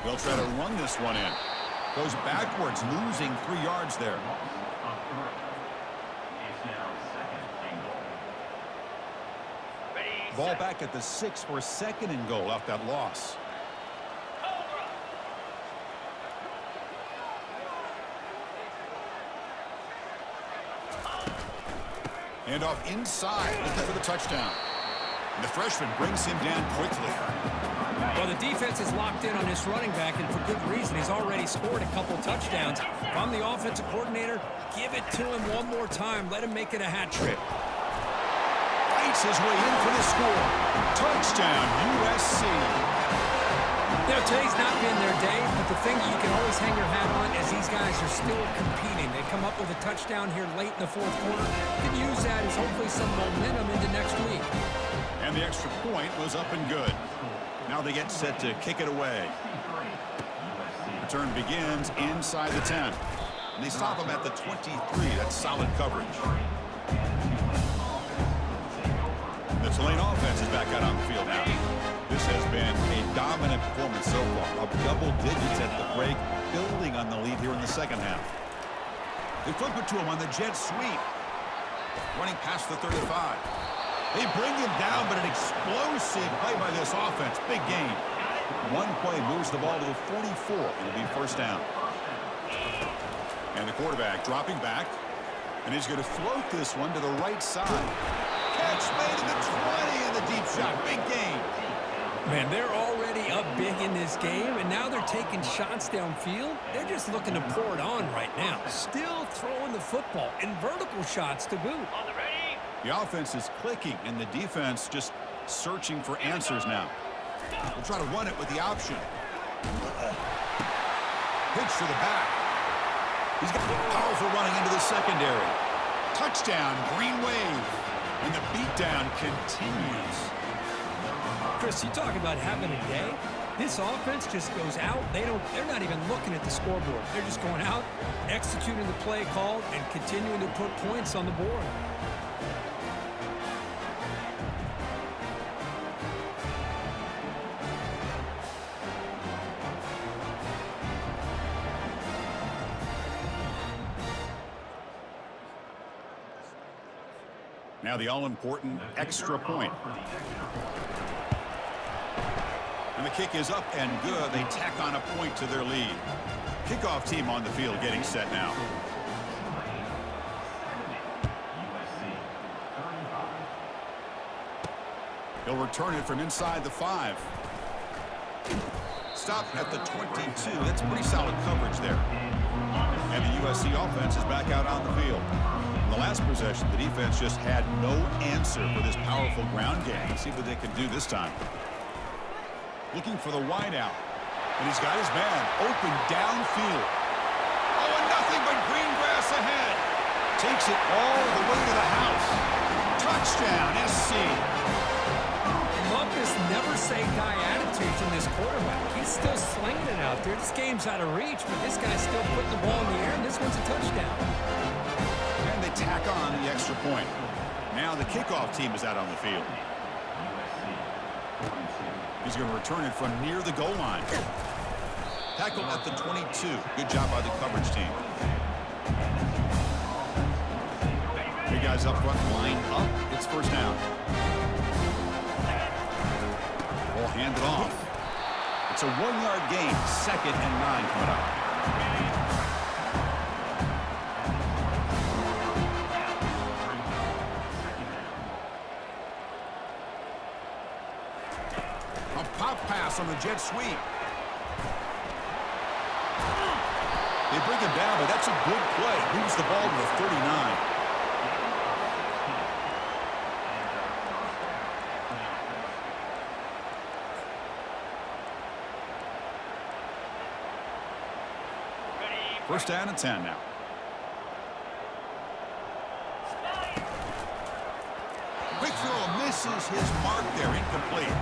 They'll try to run this one in. Goes backwards, losing 3 yards there. Ball back at the 6 for a 2nd and goal off that loss. And off inside, looking for the touchdown. And the freshman brings him down quickly. Well, the defense is locked in on this running back, and for good reason. He's already scored a couple touchdowns. If I'm the offensive coordinator, give it to him one more time. Let him make it a hat trick. Fights his way in for the score. Touchdown, USC. You know, today's not been their day, but the thing that you can always hang your hat on is these guys are still competing. They come up with a touchdown here late in the 4th quarter. You can use that as hopefully some momentum into next week. And the extra point was up and good. Now they get set to kick it away. Return begins inside the 10. And they stop him at the 23. That's solid coverage. The Tulane offense is back out on the field now. This has been a dominant performance so far. Up double digits at the break, building on the lead here in the second half. They flip it to him on the jet sweep. Running past the 35. They bring him down, but an explosive play by this offense. Big gain. One play moves the ball to the 44. It'll be first down. And the quarterback dropping back. And he's going to float this one to the right side. Catch made at the 20 and the deep shot. Big gain. Man, they're already up big in this game, and now they're taking shots downfield. They're just looking to pour it on right now. Still throwing the football, and vertical shots to boot. The offense is clicking, and the defense just searching for answers now. We'll try to run it with the option. Pitch to the back. He's got powerful running into the secondary. Touchdown, Green Wave. And the beatdown continues. Chris, you talk about having a day. This offense just goes out. They're not even looking at the scoreboard. They're just going out, executing the play called, and continuing to put points on the board. Now the all-important extra point. And the kick is up and good. They tack on a point to their lead. Kickoff team on the field getting set now. He'll return it from inside the 5. Stop at the 22. That's pretty solid coverage there. And the USC offense is back out on the field. In the last possession, the defense just had no answer for this powerful ground game. Let's see what they can do this time. Looking for the wide out. And he's got his man open downfield. Oh, and nothing but green grass ahead. Takes it all the way to the house. Touchdown, SC. Love this never-say-die attitude from this quarterback. He's still slinging it out there. This game's out of reach, but this guy's still putting the ball in the air, and this one's a touchdown. And they tack on the extra point. Now the kickoff team is out on the field. He's going to return it from near the goal line. Tackle at the 22. Good job by the coverage team. Three guys up front, line up. It's first down. Ball handed off. It's a 1-yard gain. 2nd and 9 coming up. A pop pass on the jet sweep. They bring him down, but that's a good play. Moves the ball to the 39. First down and 10 now. Quick throw misses his mark there. Incomplete.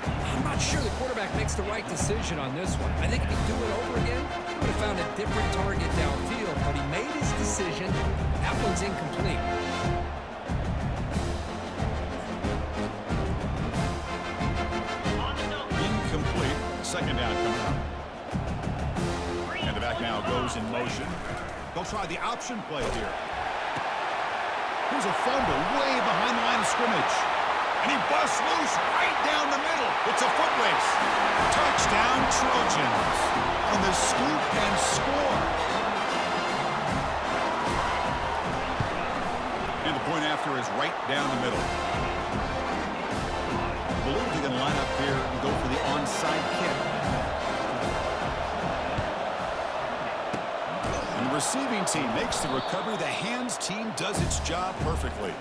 I'm not sure the quarterback makes the right decision on this one. I think if he'd do it over again, he would have found a different target downfield, but he made his decision. That one's incomplete. Incomplete. Second down coming up. And the back now goes in motion. They'll try the option play here. Here's a fumble way behind the line of scrimmage. And he busts loose right down the middle. It's a foot race. Touchdown, Trojans. On the scoop and score. And the point after is right down the middle. I believe they're going to line up here and go for the onside kick. And the receiving team makes the recovery. The hands team does its job perfectly.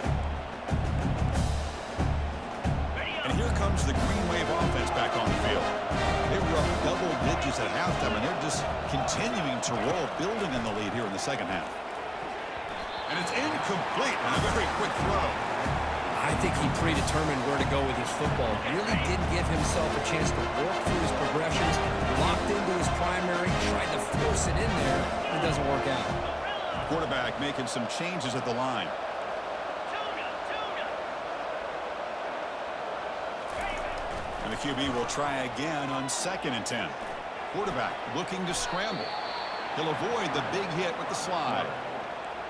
Here comes the Green Wave offense back on the field. They were up double digits at halftime, and they're just continuing to roll, building in the lead here in the second half. And it's incomplete on a very quick throw. I think he predetermined where to go with his football. Really didn't give himself a chance to work through his progressions. Locked into his primary, tried to force it in there. It doesn't work out. Quarterback making some changes at the line. And the QB will try again on 2nd and 10. Quarterback looking to scramble. He'll avoid the big hit with the slide.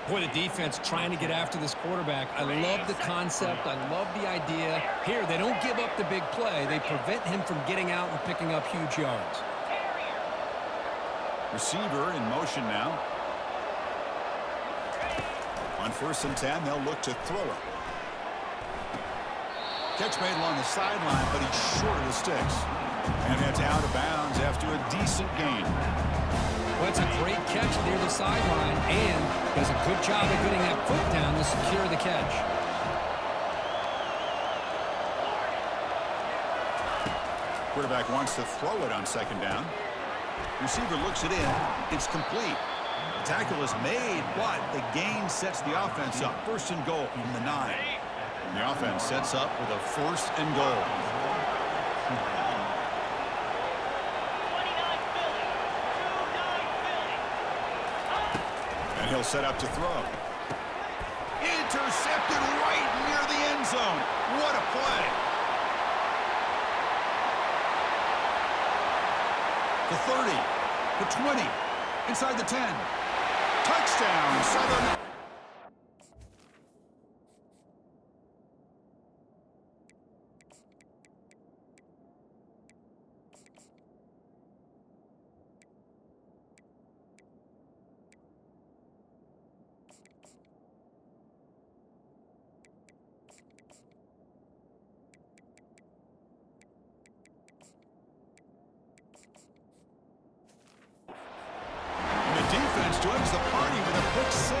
Boy, the defense trying to get after this quarterback. I love the concept. I love the idea. Here, they don't give up the big play. They prevent him from getting out and picking up huge yards. Receiver in motion now. On 1st and 10, they'll look to throw it. Catch made along the sideline, but he's short of the sticks. And it's out of bounds after a decent gain. Well, it's a great catch near the sideline, and does a good job of getting that foot down to secure the catch. Quarterback wants to throw it on 2nd down. Receiver looks it in. It's complete. The tackle is made, but the gain sets the offense up. 1st and goal from the 9. And the offense sets up with a 1st and goal. And he'll set up to throw. Intercepted right near the end zone. What a play. The 30, the 20, inside the 10. Touchdown, Southern. Defense joins the party with a pick 6.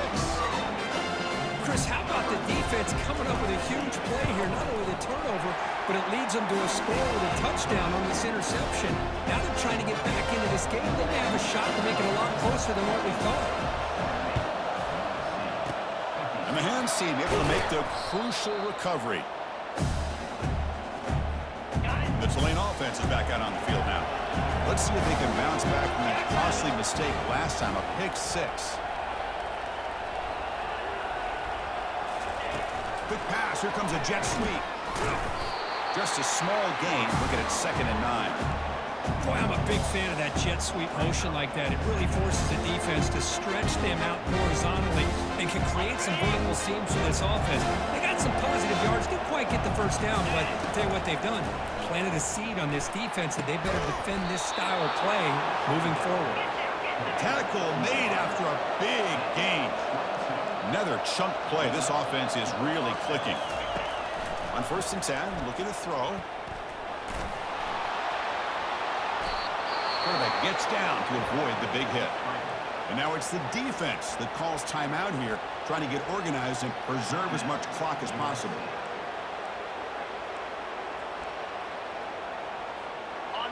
Chris, how about the defense coming up with a huge play here? Not only the turnover, but it leads them to a score with a touchdown on this interception. Now they're trying to get back into this game. They may have a shot to make it a lot closer than what we thought. And And the hands team able to make the crucial recovery. The Tulane offense is back out on the field now. Let's see if they can bounce back from that costly mistake last time, a pick six. Quick pass. Here comes a jet sweep. Just a small gain. Looking at 2nd and 9. Boy, I'm a big fan of that jet sweep motion like that. It really forces the defense to stretch them out horizontally and can create some vertical seams for this offense. They got some positive yards. Didn't quite get the first down, but I'll tell you what they've done. Planted a seed on this defense that they better defend this style of play moving forward. Tackle made after a big gain. Another chunk play. This offense is really clicking. On 1st and 10, looking to throw. Quarterback gets down to avoid the big hit. And now it's the defense that calls timeout here, trying to get organized and preserve as much clock as possible.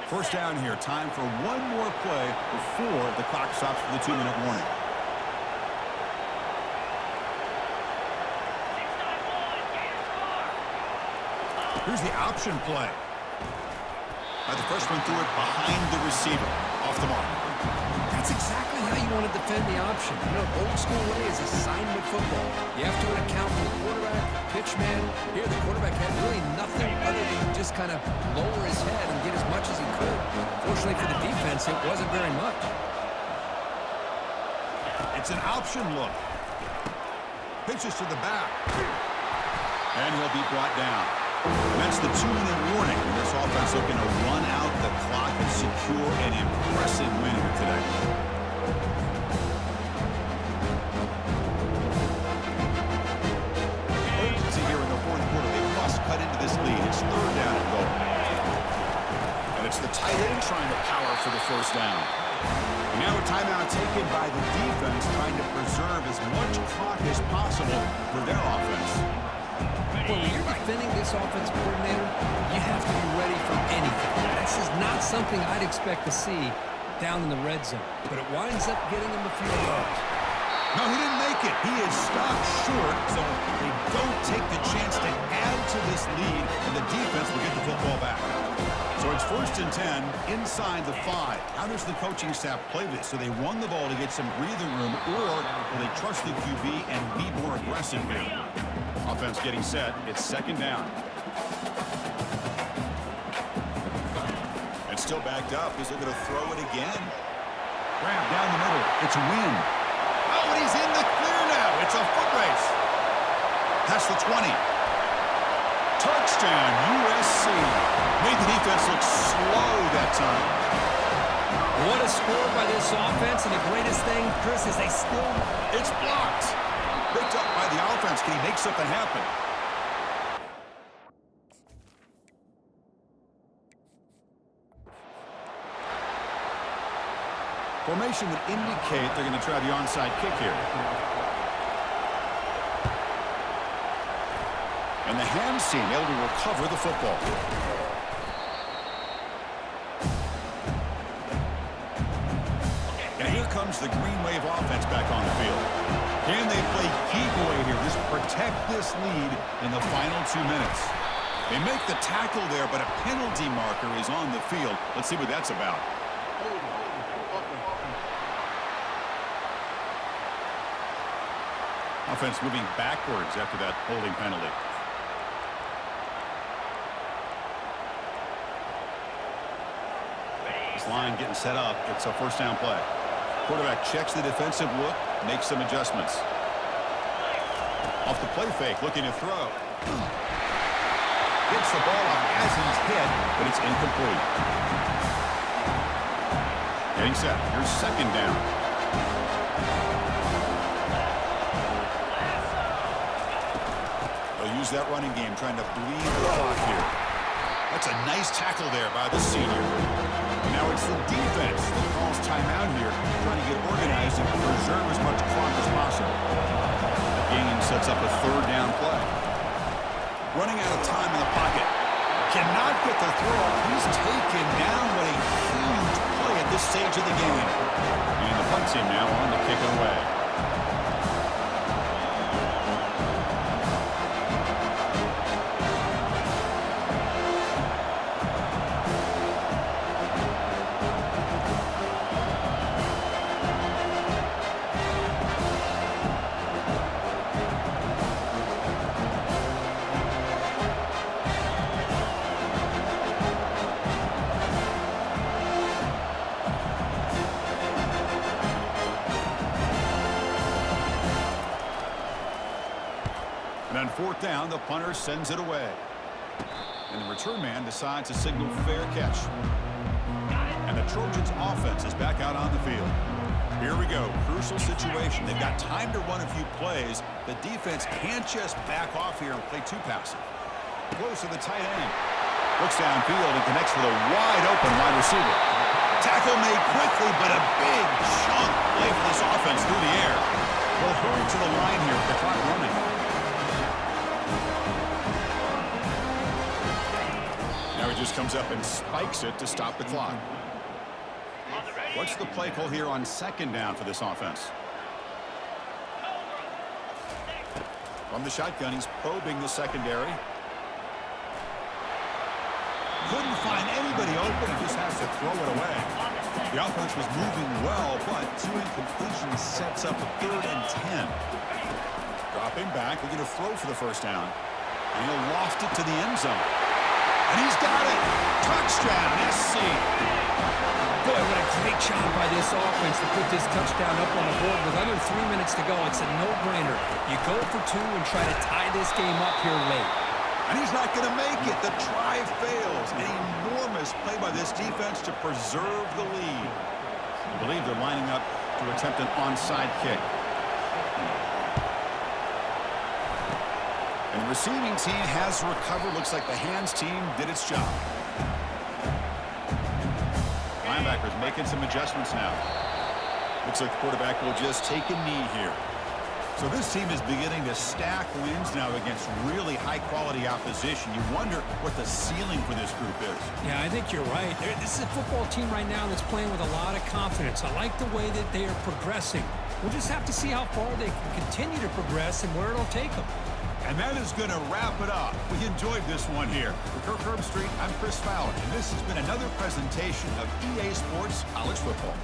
First down here. Time for one more play before the clock stops for the 2-minute warning. Here's the option play. The freshman threw it behind the receiver. Off the mark. That's exactly how you want to defend the option. You know, old school way is assignment football. You have to account for the quarterback, pitch man. Here, the quarterback had really nothing other than just kind of lower his head and get as much as he could. Fortunately for the defense, it wasn't very much. It's an option look. Pitches to the back. And he'll be brought down. And that's the 2-minute warning. And this offense looking to run out the clock and secure an impressive win here today. Urgency here in the 4th quarter. They must cut into this lead. It's 3rd down and goal. And it's the tight end trying to power for the 1st down. And now a timeout taken by the defense, trying to preserve as much clock as possible for their offense. Well, when you're defending this offensive coordinator, you have to be ready for anything. This is not something I'd expect to see down in the red zone, but it winds up getting him a few yards. No, he didn't make it. He is stopped short, so they don't take the chance to add to this lead, and the defense will get the football back. So it's 1st and 10 inside the 5. How does the coaching staff play this? So they run the ball to get some breathing room, or will they trust the QB and be more aggressive here? Offense getting set. It's 2nd down. It's still backed up. He's looking to throw it again. Grab down the middle. It's Wynn. Oh, and he's in the clear now. It's a foot race. Past the 20. Touchdown, USC. Made the defense look slow that time. What a score by this offense, and the greatest thing, Chris, is they still... It's blocked. Picked up by the offense. Can he make something happen? Formation would indicate they're going to try the onside kick here. And the hands team able to recover the football. And here comes the Green Wave offense back on the field. Can they play keep away here? Just protect this lead in the final 2 minutes. They make the tackle there, but a penalty marker is on the field. Let's see what that's about. Offense moving backwards after that holding penalty. This line getting set up. It's a 1st down play. Quarterback checks the defensive look, makes some adjustments. Off the play fake, looking to throw. Gets the ball off as he's hit, but it's incomplete. Getting set. Here's 2nd down. They'll use that running game, trying to bleed the clock here. That's a nice tackle there by the senior. Now it's the defense that calls timeout here, trying to get organized and preserve as much clock as possible. The game sets up a 3rd down play. Running out of time in the pocket. Cannot get the throw. He's taken down. What a huge play at this stage of the game. And the punt team now on to kick it away. And on fourth down, the punter sends it away. And the return man decides to signal fair catch. And the Trojans offense is back out on the field. Here we go. Crucial situation. They've got time to run a few plays. The defense can't just back off here and play too passive. Close to the tight end. Looks downfield and connects with a wide open wide receiver. Tackle made quickly, but a big chunk play for this offense through the air. They'll hurry to the line here with the clock running. Now he just comes up and spikes it to stop the clock. What's the play call here on second down for this offense? From the shotgun, he's probing the secondary. Couldn't find anybody open and just has to throw it away. The offense was moving well, but two incompletions sets up a 3rd and 10. Dropping back, looking to throw for the first down. And he'll loft it to the end zone. And he's got it. Touchdown, SC. Boy, what a great job by this offense to put this touchdown up on the board with under 3 minutes to go. It's a no-brainer. You go for 2 and try to tie this game up here late. And he's not going to make it. The try fails. An enormous play by this defense to preserve the lead. I believe they're lining up to attempt an onside kick. And the receiving team has recovered. Looks like the hands team did its job. Linebackers making some adjustments now. Looks like the quarterback will just take a knee here. So this team is beginning to stack wins now against really high-quality opposition. You wonder what the ceiling for this group is. Yeah, I think you're right. This is a football team right now that's playing with a lot of confidence. I like the way that they are progressing. We'll just have to see how far they can continue to progress and where it'll take them. And that is going to wrap it up. We enjoyed this one here. For Kirk Herbstreit, I'm Chris Fowler, and this has been another presentation of EA Sports College Football.